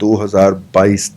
2022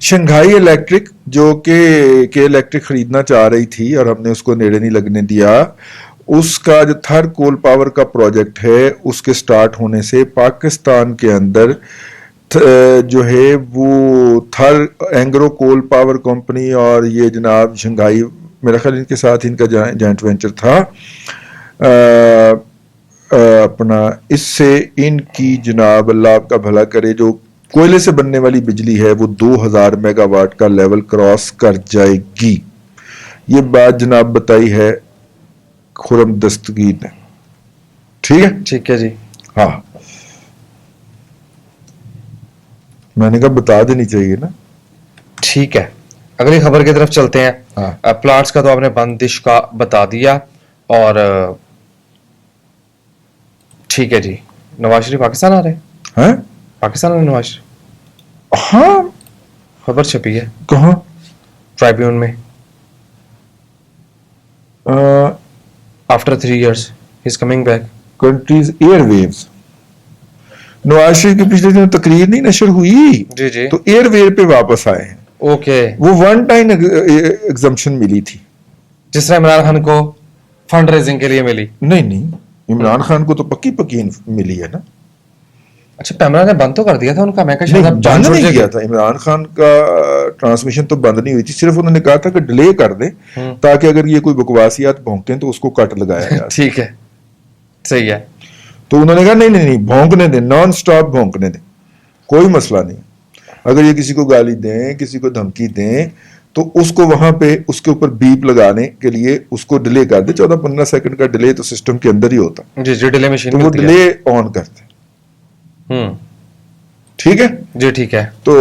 Shanghai electric جو کہ electric خریدنا چاہ رہی تھی اور ہم نے اس کو نیڑے نہیں لگنے دیا، اس کا جو تھر کول پاور کا پروجیکٹ ہے اس کے سٹارٹ ہونے سے پاکستان کے اندر جو ہے وہ تھر اینگرو کول پاور کمپنی اور یہ جناب شنگھائی، میرا خیال ان کے ساتھ ان کا جوائنٹ وینچر تھا اپنا، اس سے ان کی جناب اللہ آپ کا بھلا کرے جو کوئلے سے بننے والی بجلی ہے وہ 2000 میگا واٹ کا لیول کراس کر جائے گی. یہ بات جناب بتائی ہے خرم دستگیر نے. ٹھیک ہے، ٹھیک ہے جی. ہاں میں نے کہا بتا دینی چاہیے نا. ٹھیک ہے، اگلی خبر کی طرف چلتے ہیں. ہاں پلانٹس کا تو آپ نے بندش کا بتا دیا. اور ٹھیک ہے جی، نواز شریف پاکستان آ رہے ہیں؟ ہیں؟ پاکستان آ رہے ہیں نواز شریف؟ ہاں خبر چھپی ہے کہاں؟ ٹرائبیون میں. After 3 years he is coming back. Countries air views. Nawaz Sharif کی پچھلے دنوں تقریر نہیں نشر ہوئی جی جی، تو ایئر ویو پہ واپس آئے ہیں. اوکے. وہ ون ٹائم ایگزمپشن ملی تھی. جس طرح عمران خان کو فنڈ ریزنگ کے لیے ملی. نہیں عمران خان کو تو پکی ملی ہے نا. اچھا پیمرا نے بند تو کر دیا تھا ان کا. میں نہیں بند نہیں کیا تھا عمران خان کا ٹرانسمیشن تو بند نہیں ہوئی تھی، صرف انہوں نے کہا تھا کہ ڈیلے کر دیں تاکہ اگر یہ کوئی بکواسیات بھونکتے ہیں تو اس کو کٹ لگایا جائے. ٹھیک ہے، صحیح ہے. تو انہوں نے کہا نہیں بھونکنے دیں، نان سٹاپ بھونکنے دیں، کوئی مسئلہ نہیں. اگر یہ کسی کو گالی دیں، کسی کو دھمکی دیں تو اس کو وہاں پہ اس کے اوپر بیپ لگانے کے لیے اس کو ڈیلے کر دے. 14-15 سیکنڈ کا ڈیلے تو سسٹم کے اندر ہی ہوتا. جی جی، ڈیلے مشین تو وہ ڈیلے آن کرتے. ٹھیک ہے جی ٹھیک ہے. تو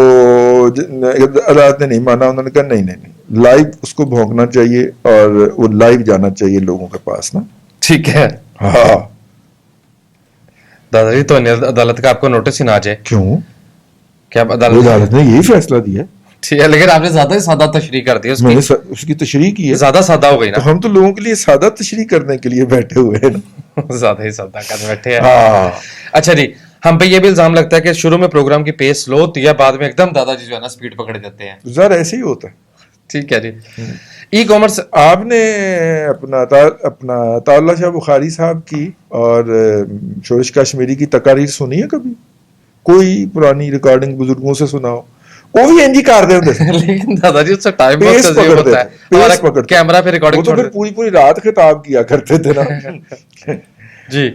عدالت نے نہیں مانا. انہوں نے کہا نہیں لائیو اس کو بھونکنا چاہیے اور وہ لائیو جانا چاہیے لوگوں کے پاس نا. ٹھیک ہے. ہاں دادا جی تو عدالت کا آپ کو نوٹس ہی نہ آ جائے. کیوں؟ کہ آپ عدالت نے یہی فیصلہ دیا. ٹھیک ہے، لیکن آپ نے زیادہ ہی سادہ تشریح کر دی. میں نے اس کی تشریح کی ہے، زیادہ سادہ ہو گئی نا. تو ہم تو لوگوں کے لیے سادہ تشریح کرنے کے لیے بیٹھے ہوئے ہیں نا. زیادہ ہی سادہ کر بیٹھے ہیں. ہاں اچھا جی، ہم پہ یہ بھی الزام لگتا ہے کہ شروع میں پروگرام کی پیس سلو ہوتی ہے، بعد میں ایک دم دادا جی جو ہے نا اسپیڈ پکڑ دیتے ہیں. ذرا ایسے ہی ہوتا ہے. ٹھیک ہے جی. ای کامرس آپ نے اپنا طاءاللہ شاہ بخاری صاحب کی اور شورش کشمیری کی تقاریر سنی ہے کبھی؟ کوئی پرانی ریکارڈنگ بزرگوں سے سناؤ، وہ بھی انجی کر دے ہوتے. لیکن دادا جی اس سے ٹائم بہت کنزیوم ہوتا ہے اور کیمرہ پہ ریکارڈنگ تو پھر پوری رات خطاب کیا کرتے تھے نا. جی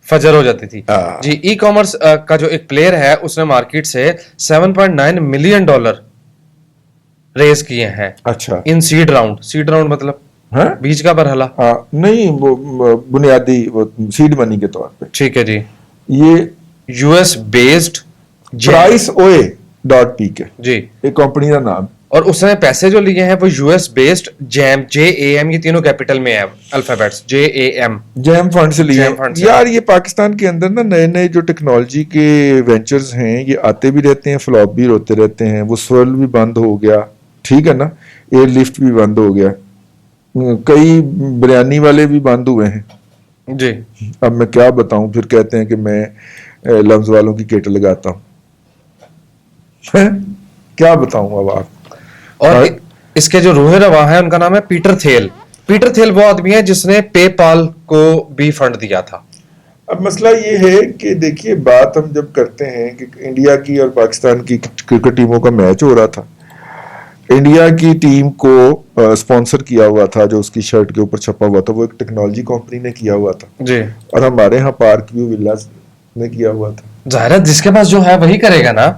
فجر ہو جاتی تھی. جی ای کامرس کا جو ایک پلیئر ہے اس نے مارکیٹ سے $7.9 ملین ریز کیے ہیں. اچھا ان سیڈ راؤنڈ مطلب بیج کا برحلہ نہیں، وہ بنیادی سیڈ منی کے طور پہ. ٹھیک ہے جی. یہ US بیسڈ پرائس اوے ڈاٹ پی کے جی ایک کمپنی کا نام. اور اس نے پیسے جو لیے ہیں وہ US بیسڈ جیم JAM، یہ تینوں کیپٹل میں ہے الفابیٹس جیم فنڈ سے لیے. یار یہ پاکستان کے اندر نا نئے جو ٹیکنالوجی کے وینچرز ہیں یہ آتے بھی رہتے ہیں، فلاپ بھی ہوتے رہتے ہیں. وہ سورل بھی بند ہو گیا، ٹھیک ہے نا، ایئر لفٹ بھی بند ہو گیا، کئی بریانی والے بھی بند ہوئے ہیں جی. اب میں کیا بتاؤں، پھر کہتے ہیں کہ میں لفظ والوں کی کیٹ لگاتا ہوں. کیا بتاؤں اب آپ. اور اس کے جو روح رواں ہیں ان کا نام ہے پیٹر تھیل وہ آدمی ہے جس نے پے پال کو بھی فنڈ دیا تھا. اب مسئلہ یہ ہے کہ دیکھیے بات ہم جب کرتے ہیں کہ انڈیا کی اور پاکستان کی کرکٹ ٹیموں کا میچ ہو رہا تھا، انڈیا کی ٹیم کو اسپانسر کیا ہوا تھا، جو اس کی شرٹ کے اوپر چھپا ہوا تھا وہ ایک ٹیکنالوجی کمپنی نے کیا ہوا تھا جی، اور ہمارے ہاں پارک ویو ولاز نے کیا ہوا تھا. ظاہر ہے جس کے پاس جو ہے وہی کرے گا نا.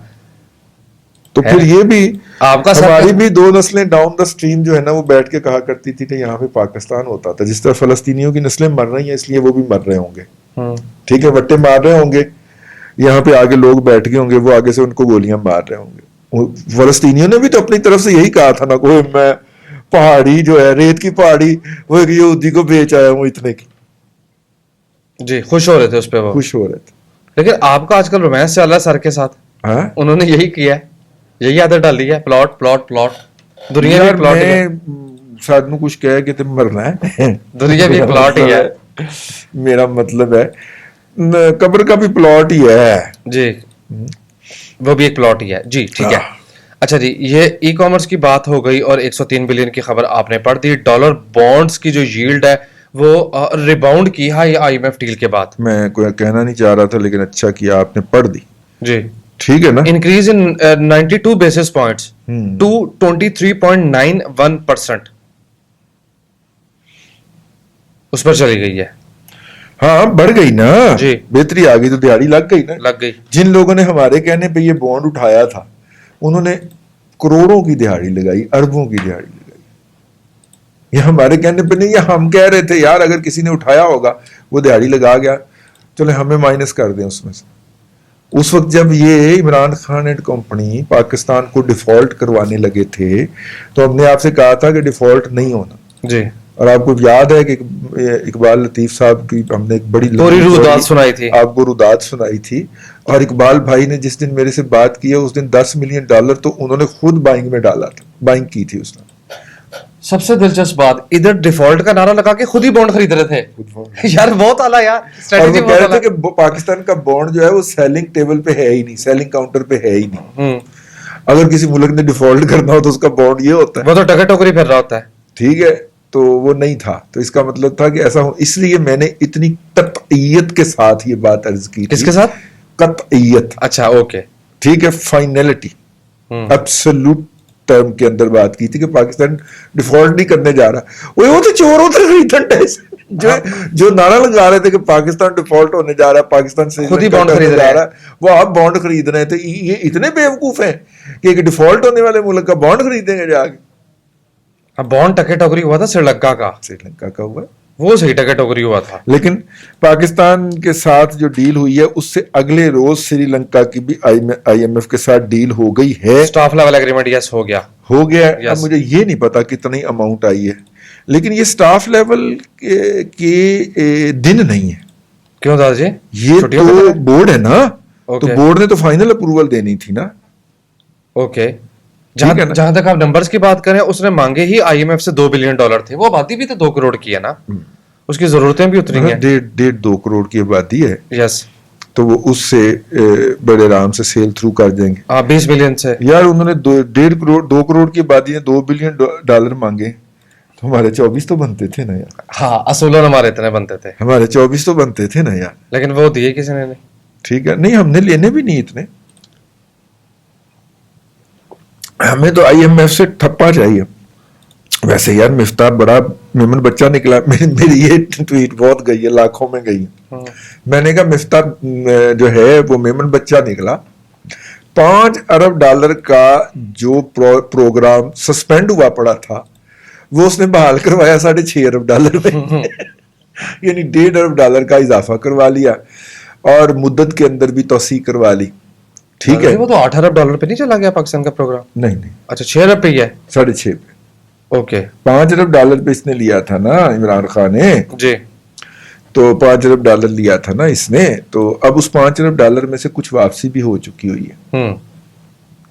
تو پھر یہ بھی آپ کا ہماری بھی 2 نسلیں ڈاؤن دا اسٹریم جو ہے نا وہ بیٹھ کے کہا کرتی تھی کہ یہاں پہ پاکستان ہوتا تھا. جس طرح فلسطینیوں کی نسلیں مر رہی ہیں اس لیے وہ بھی مر رہے ہوں گے، ٹھیک ہے، وٹے مار رہے ہوں گے، یہاں پہ آگے لوگ بیٹھ گئے ہوں گے، وہ آگے سے ان کو گولیاں مار رہے ہوں گے. فلسطینیوں نے بھی تو اپنی طرف سے یہی کہا تھا نا، کوئی میں پہاڑی جو ہے ریت کی پہاڑی وہ ایک یہودی کو بیچ آیا ہوں اتنے کی. جی خوش ہو رہے تھے اس پہ، وہ خوش ہو رہے تھے. لیکن آپ کا آج کل رومانس چل رہا ہے سر کے ساتھ. انہوں نے یہی کیا ہے، یہی عادت ڈالی ہے، پلاٹ دنیا بھی پلاٹ ہے. شاید میں کچھ کہہ کہ تم مرنا ہے، دنیا بھی پلاٹ ہی ہے. میرا مطلب ہے قبر کا بھی پلاٹ ہی ہے. جی وہ بھی ایک پلاٹ ہی ہے. جی ٹھیک ہے. اچھا جی، یہ ای کامرس کی بات ہو گئی اور 103 بلین کی خبر آپ نے پڑھ دی. ڈالر بانڈز کی جو ییلڈ ہے وہ ریباؤنڈ کی ہے آئی ایم ایف ڈیل کے بعد. میں کوئی کہنا نہیں چاہ رہا تھا لیکن اچھا کیا آپ نے پڑھ دی. جی ٹھیک ہے نا. Increase in 92 basis points to 23.91%. اس پر چلی گئی ہے. ہاں بڑھ گئی نا جی. بہتری آ گئی تو دیہڑی لگ گئی نا. لگ گئی. جن لوگوں نے ہمارے کہنے پہ یہ بانڈ اٹھایا تھا انہوں نے کروڑوں کی دہاڑی لگائی, اربوں کی دہاڑی لگائی. یہ ہمارے کہنے پہ نہیں, یہ ہم کہہ رہے تھے یار اگر کسی نے اٹھایا ہوگا وہ دہاڑی لگا گیا, چلے ہمیں مائنس کر دیں اس میں سے. اس وقت جب یہ عمران خان اینڈ کمپنی پاکستان کو ڈیفالٹ کروانے لگے تھے تو ہم نے آپ سے کہا تھا کہ ڈیفالٹ نہیں ہونا. جی. اور آپ کو یاد ہے کہ اقبال لطیف صاحب کی ہم نے ایک بڑی رودات سنائی تھی, آپ کو رودات سنائی تھی. اور اقبال بھائی نے جس دن میرے سے بات کی ہے اس دن $10 ملین تو انہوں نے خود بائنگ میں ڈالا تھا, بائنگ کی تھی اس نے. سب سے دلچسپ بات, ادھر ڈیفالٹ کا نعرہ لگا کے خود ہی بانڈ خرید رہے تھے. یار بہت اعلیٰ یار. اور وہ کہہ رہے تھے کہ پاکستان کا بانڈ جو ہے وہ سیلنگ ٹیبل پہ ہے ہی نہیں, سیلنگ کاؤنٹر پہ ہے ہی نہیں. اگر کسی ملک نے ڈیفالٹ کرنا ہو تو اس کا بانڈ یہ ہوتا ہے, وہ تو ٹکر ٹوکری پھر رہا ہوتا ہے. ٹھیک ہے, تو وہ نہیں تھا. تو اس کا مطلب تھا کہ ایسا ہو, اس لیے میں نے اتنی قطعیت کے ساتھ یہ بات عرض کی. کس کے ساتھ؟ قطعیت. اچھا اوکے ٹھیک ہے, فائنلٹی, ایبسولوٹ ٹرم کے اندر بات کی تھی کہ پاکستان ڈیفالٹ نہیں کرنے جا رہا. وہ تو چور ہوتے جو نعرہ لگا رہے تھے کہ پاکستان ڈیفالٹ ہونے جا رہا ہے, پاکستان سے خود ہی بانڈ خرید جا رہا ہے, وہ آپ بانڈ خرید رہے تھے. یہ اتنے بیوقوف ہیں کہ ایک ڈیفالٹ ہونے والے ملک کا بانڈ خریدیں گے جا کے. اب بانڈ ٹکے ٹوکری ہوا تھا سری لنکا کا, سری لنکا کا ہوا, وہ صحیح ٹکے ٹوکری ہوا تھا. لیکن پاکستان کے ساتھ جو ڈیل ہوئی ہے اس سے اگلے روز سری لنکا کی بھی آئی ایم ایف کے ساتھ ڈیل ہو گئی ہے. اسٹاف لیول ایگریمنٹ یس ہو گیا. اب مجھے یہ نہیں پتا کتنی اماؤنٹ آئی ہے, لیکن یہ سٹاف لیول کے دن نہیں ہے. کیوں دادا جی؟ یہ تو بورڈ ہے نا, تو بورڈ نے تو فائنل اپروول دینی تھی نا. اوکے, جہاں تک آپ نمبرز کی بات کریں, اس نے مانگے ہی آئی ایم ایف سے $2 بلین تھے. وہ آبادی بھی تو 2 کروڑ کی ہے نا, اس کی ضرورتیں بھی اتنی ہیں. 1.5-2 کروڑ کی آبادی ہے. یس, تو وہ اس سے بڑے آرام سے سیل تھرو کر دیں گے. 20 بلین سے. یار انہوں نے 2 کروڑ کی آبادی نے $2 بلین مانگے, تو ہمارے 24 تو بنتے تھے نا یار. ہاں اصولن ہمارے اتنے بنتے تھے, ہمارے 24 تو بنتے تھے نا یار. لیکن وہ دیے کسی نے نہیں. ٹھیک ہے, نہیں ہم نے لینے بھی نہیں اتنے. ہمیں تو آئی ایم ایف سے ٹھپا چاہیے. ویسے یار مفتاح بڑا میمن بچہ نکلا. میری یہ ٹویٹ بہت گئی ہے, لاکھوں میں گئی. میں نے کہا مفتاح جو ہے وہ میمن بچہ نکلا. $5 ارب کا جو پروگرام سسپینڈ ہوا پڑا تھا وہ اس نے بحال کروایا $6.5 ارب میں. یعنی $1.5 ارب کا اضافہ کروا لیا اور مدت کے اندر بھی توسیع کروا لی. ٹھیک ہے, وہ تو $8 ارب پہ نہیں چلا گیا پاکستان کا پروگرام. نہیں, اچھا 6 ارب پہ ہی ہے. 6.5 پہ. اوکے, $5 ارب پہ اس نے لیا تھا نا عمران خان نے. جی, تو $5 ارب لیا تھا نا اس نے. تو اب اس $5 ارب میں سے کچھ واپسی بھی ہو چکی ہوئی ہے.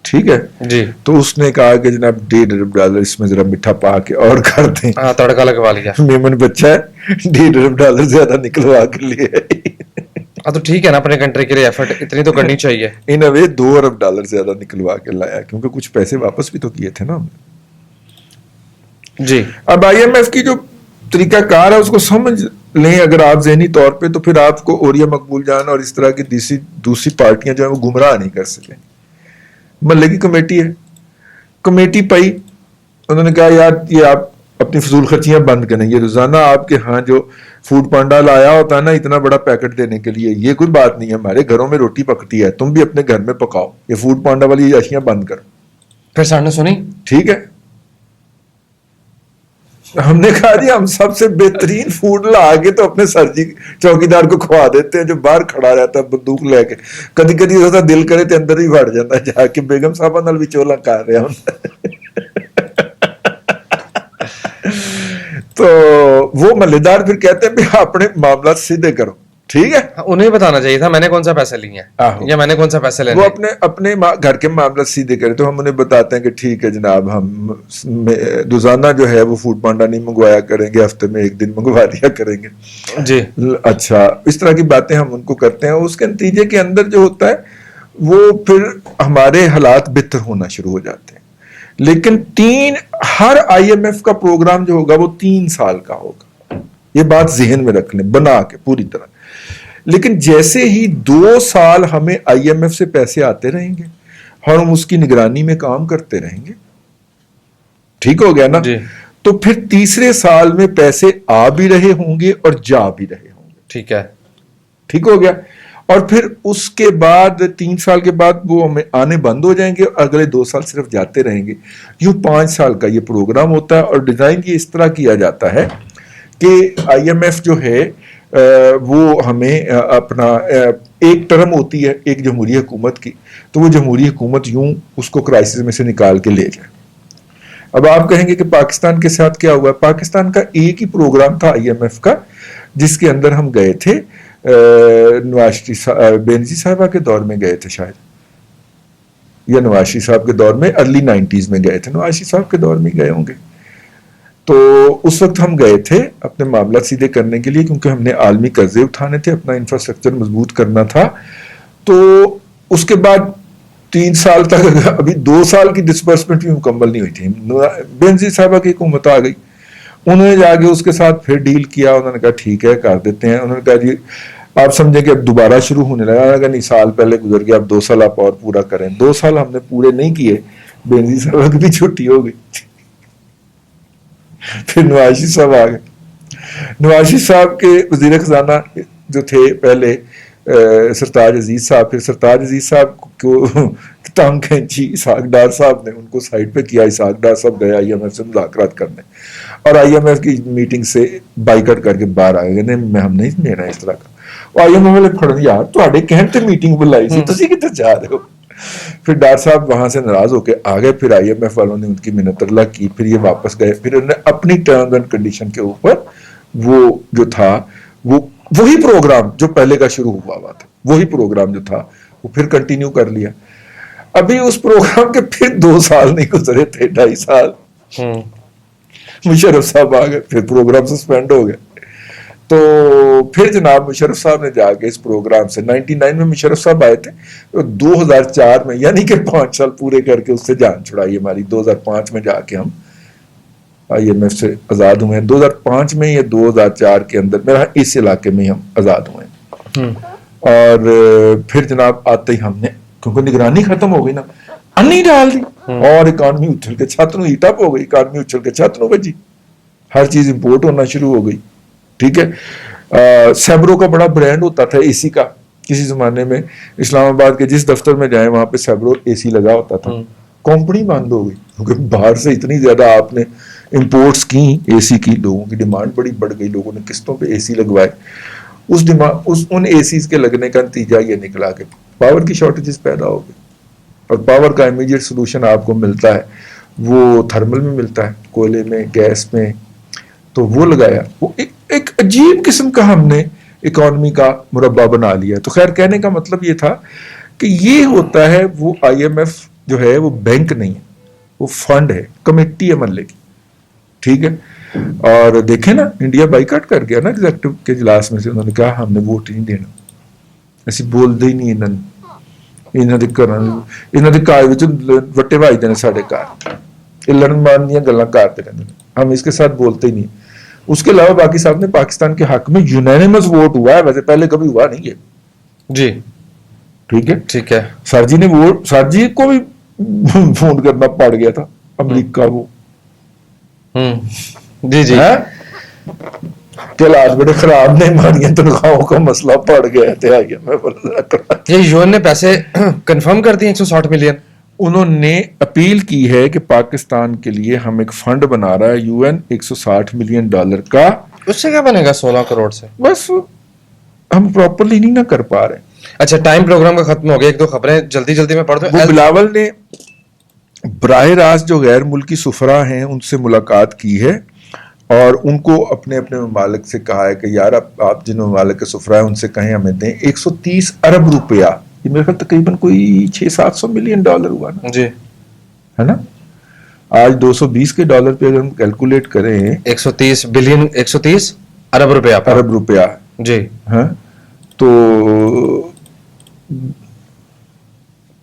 ٹھیک ہے جی. تو اس نے کہا کہ جناب $1.5 ارب اس میں ذرا میٹھا پا کے اور کر دیں. تڑکا لگوا لیا. میمن بچہ ہے, $1.5 ارب زیادہ نکلوا کے لیے. تو ٹھیک ہے نا, اپنے کنٹری کے لیے ایفرٹ اتنی تو کرنی چاہیے. ان اوے $2 ارب زیادہ نکلوا کے لایا, کیونکہ کچھ پیسے واپس بھی تو کیے تھے نا ہم نے. جی. اب آئی ایم ایف کی جو طریقہ کار ہے اس کو سمجھ لیں اگر آپ ذہنی طور پہ, تو پھر آپ کو اوریا مقبول جان اور اس طرح کی دوسری پارٹیاں جو ہیں وہ گمراہ نہیں کر سکیں. محلے کی کمیٹی ہے, کمیٹی پائی, انہوں نے کہا یار یہ آپ اپنی فضول خرچیاں بند کریں. یہ روزانہ آپ کے ہاں جو فوڈ پانڈا لایا ہوتا ہے نا اتنا بڑا پیکٹ دینے کے لیے, یہ کوئی بات نہیں ہے. ہمارے گھروں میں روٹی پکتی ہے, تم بھی اپنے گھر میں پکاؤ. یہ فوڈ پانڈا والی اشیاء بند کرو. پھر سر نے سنی. ٹھیک ہے, ہم نے کہا جی ہم سب سے بہترین فوڈ لا کے تو اپنے سرجی چوکیدار کو کھوا دیتے ہیں جو باہر کھڑا رہتا ہے بندوق لے کے. کدی کدی ایسا دل کرے تو اندر ہی بڑھ جاتا ہے جا کے بیگم صاحبہ نال بھی چولا کر رہے ہیں. تو وہ محلے دار پھر کہتے ہیں بھی اپنے معاملات سیدھے کرو. ٹھیک ہے, انہیں بتانا چاہیے تھا میں نے کون سا پیسے لیے ہیں یا میں نے کون سا پیسے لینے. وہ اپنے گھر کے معاملات سیدھے کرے. تو ہم انہیں بتاتے ہیں کہ ٹھیک ہے جناب, ہم روزانہ جو ہے وہ فوڈ پانڈا نہیں منگوایا کریں گے, ہفتے میں 1 دن منگوا دیا کریں گے. جی, اچھا, اس طرح کی باتیں ہم ان کو کرتے ہیں. اس کے نتیجے کے اندر جو ہوتا ہے وہ پھر ہمارے حالات بہتر ہونا شروع ہو جاتے ہیں. لیکن ہر آئی ایم ایف کا پروگرام جو ہوگا وہ 3 سال کا ہوگا. یہ بات ذہن میں رکھ لیں بنا کے پوری طرح. لیکن جیسے ہی 2 سال ہمیں آئی ایم ایف سے پیسے آتے رہیں گے اور ہم اس کی نگرانی میں کام کرتے رہیں گے, ٹھیک ہو گیا نا, تو پھر تیسرے سال میں پیسے آ بھی رہے ہوں گے اور جا بھی رہے ہوں گے. ٹھیک ہے, ٹھیک ہو گیا. اور پھر اس کے بعد 3 سال کے بعد وہ ہمیں آنے بند ہو جائیں گے اور اگلے 2 سال صرف جاتے رہیں گے. یوں 5 سال کا یہ پروگرام ہوتا ہے. اور ڈیزائن یہ اس طرح کیا جاتا ہے کہ آئی ایم ایف جو ہے وہ ہمیں اپنا ایک ٹرم ہوتی ہے ایک جمہوری حکومت کی, تو وہ جمہوری حکومت یوں اس کو کرائسس میں سے نکال کے لے جائے. اب آپ کہیں گے کہ پاکستان کے ساتھ کیا ہوا ہے. پاکستان کا ایک ہی پروگرام تھا آئی ایم ایف کا, جس کے اندر ہم گئے تھے نواز شریف بینظیر صاحبہ کے دور میں گئے تھے شاید, یا نواز شریف صاحب کے دور میں ارلی 90s میں گئے تھے. نواز شریف صاحب کے دور میں گئے ہوں گے. تو اس وقت ہم گئے تھے اپنے معاملات سیدھے کرنے کے لیے, کیونکہ ہم نے عالمی قرضے اٹھانے تھے, اپنا انفراسٹرکچر مضبوط کرنا تھا. تو اس کے بعد 3 سال تک, ابھی 2 سال کی ڈسبرسمنٹ بھی مکمل نہیں ہوئی تھی. بینظیر صاحبہ کی حکومت آ گئی, انہوں نے جا کے اس کے ساتھ پھر ڈیل کیا. انہوں نے کہا ٹھیک ہے کر دیتے ہیں. انہوں نے کہا جی آپ سمجھیں کہ اب دوبارہ شروع ہونے لگا. انہوں نے کہا نہیں, سال پہلے گزر گیا, اب 2 سال آپ اور پورا کریں. 2 سال ہم نے پورے نہیں کیے, بینظیر صاحبہ کی بھی چھٹی ہو گئی. پھر نواز شریف صاحب آ گئے. نواز شریف صاحب کے وزیر خزانہ جو تھے پہلے سرتاج عزیز صاحب, پھر سرتاج عزیز صاحب کو ٹانگ کھینچی اسحاق ڈار صاحب نے, ان کو سائڈ پہ کیا. اسحاق ڈار صاحب گئے آئی ایم ایف سے مذاکرات کرنے, اور آئی ایم ایف کی میٹنگ سے بائیکٹ کر کے باہر آ گئے. ہم نہیں لینا اس طرح کا. آئی ایم ایف والے پڑھن, یار تھوڑے کہنے تے میٹنگ بلائی سی, تسی کدھر جا رہے ہو. پھر ڈار صاحب وہاں سے ناراض ہو کے آ گئے. پھر آئی ایم ایف والوں نے ان کی منت اللہ کی, پھر یہ واپس گئے. پھر انہوں نے اپنی ٹرمز اینڈ کنڈیشن کے اوپر وہ جو تھا وہی پروگرام جو پہلے کا شروع ہوا تھا, وہی پروگرام جو تھا وہ پھر کنٹینیو کر لیا. ابھی اس پروگرام کے پھر 2 سال نہیں گزرے تھے, 2.5 سال, مشرف صاحب آ گئے, پھر پروگرام سسپینڈ ہو گئے. تو پھر جناب مشرف صاحب نے جا کے اس پروگرام سے 99 میں مشرف صاحب آئے تھے, 2004 میں یعنی کہ 5 سال پورے کر کے اس سے جان چھڑائی ہماری. 2005 میں جا کے ہم آئی ایم ایف سے آزاد ہوئے ہیں. 2005 میں یا 2004 کے اندر میرا اس علاقے میں ہم آزاد ہوئے ہیں. اور پھر جناب آتے ہی ہم نے, کیونکہ نگرانی ختم ہو گئی نا, انی ڈال دی, اور اکانومی اچھل کے چھت نو ہیٹ اپ ہو گئی. اکانومی اچھل کے چھت نو بجی, ہر چیز امپورٹ ہونا شروع ہو گئی. ٹھیک ہے. سیبرو کا بڑا برانڈ ہوتا تھا اے سی کا کسی زمانے میں. اسلام آباد کے جس دفتر میں جائیں وہاں پہ سیبرو اے سی لگا ہوتا تھا. کمپنی بند ہو گئی کیونکہ باہر سے اتنی زیادہ آپ نے امپورٹس کی اے سی کی, لوگوں کی ڈیمانڈ بڑی بڑھ گئی, لوگوں نے قسطوں پہ اے سی لگوائے. ان اے سیز کے لگنے کا نتیجہ یہ نکلا کہ پاور کی شارٹیجز پیدا ہو گئی. اور پاور کا امیڈیٹ سولوشن آپ کو ملتا ہے وہ تھرمل میں ملتا ہے, کوئلے میں, گیس میں. تو وہ لگایا, وہ ایک عجیب قسم کا ہم نے اکانومی کا مربع بنا لیا. تو خیر کہنے کا مطلب یہ تھا کہ یہ ہوتا ہے, وہ آئی ایم ایف جو ہے وہ بینک نہیں ہے, وہ فنڈ ہے, کمیٹی ہے محلے کی. ٹھیک ہے. اور دیکھیں نا انڈیا بائیکاٹ کر گیا نا ایگزیکٹو کے اجلاس میں سے. انہوں نے کہا ہم نے ووٹ نہیں دینا, ایسی بولتے ہی نہیں. انہوں نے گھر وٹے بھائی دینے سارے گھر, یہ لڑن مان دیا گلاں کرتے رہتے ہیں, ہم اس کے ساتھ بولتے ہی نہیں. اس کے علاوہ باقی صاحب نے پاکستان کے حق میں یونینیمس ووٹ ہوا ہے, ویسے پہلے کبھی ہوا نہیں ہے. جی ٹھیک ہے, ٹھیک ہے. سر جی نے ووٹ, سر جی کو بھی فون کرنا پڑ گیا تھا امریکہ کو. جی جی کہ حالات بڑے خراب نے, ہماری تنخواہوں کا مسئلہ پڑ گیا تھا. یہ یون نے پیسے کنفرم کر دیے 160 ملین. انہوں نے اپیل کی ہے کہ پاکستان کے لیے ہم ایک فنڈ بنا رہا ہے یو این $160 ملین کا. اس سے کیا بنے گا 16 کروڑ سے؟ بس ہم پراپرلی نہیں نہ کر پا رہے. اچھا ٹائم پروگرام کا ختم ہو گیا, 1-2 خبریں جلدی میں پڑھ دو. وہ بلاول نے براہ راست جو غیر ملکی سفراء ہیں ان سے ملاقات کی ہے اور ان کو اپنے ممالک سے کہا ہے کہ یار آپ جن ممالک کے سفراء ہیں ان سے کہیں ہمیں دیں 130 ارب روپیہ. یہ میرے خیال تقریباً کوئی $600-700 ملین ہوا نا, جی ہے نا. آج $220 کے پہ اگر ہم کیلکولیٹ کریں 130 بلین 130 ارب روپیہ جی ہاں, تو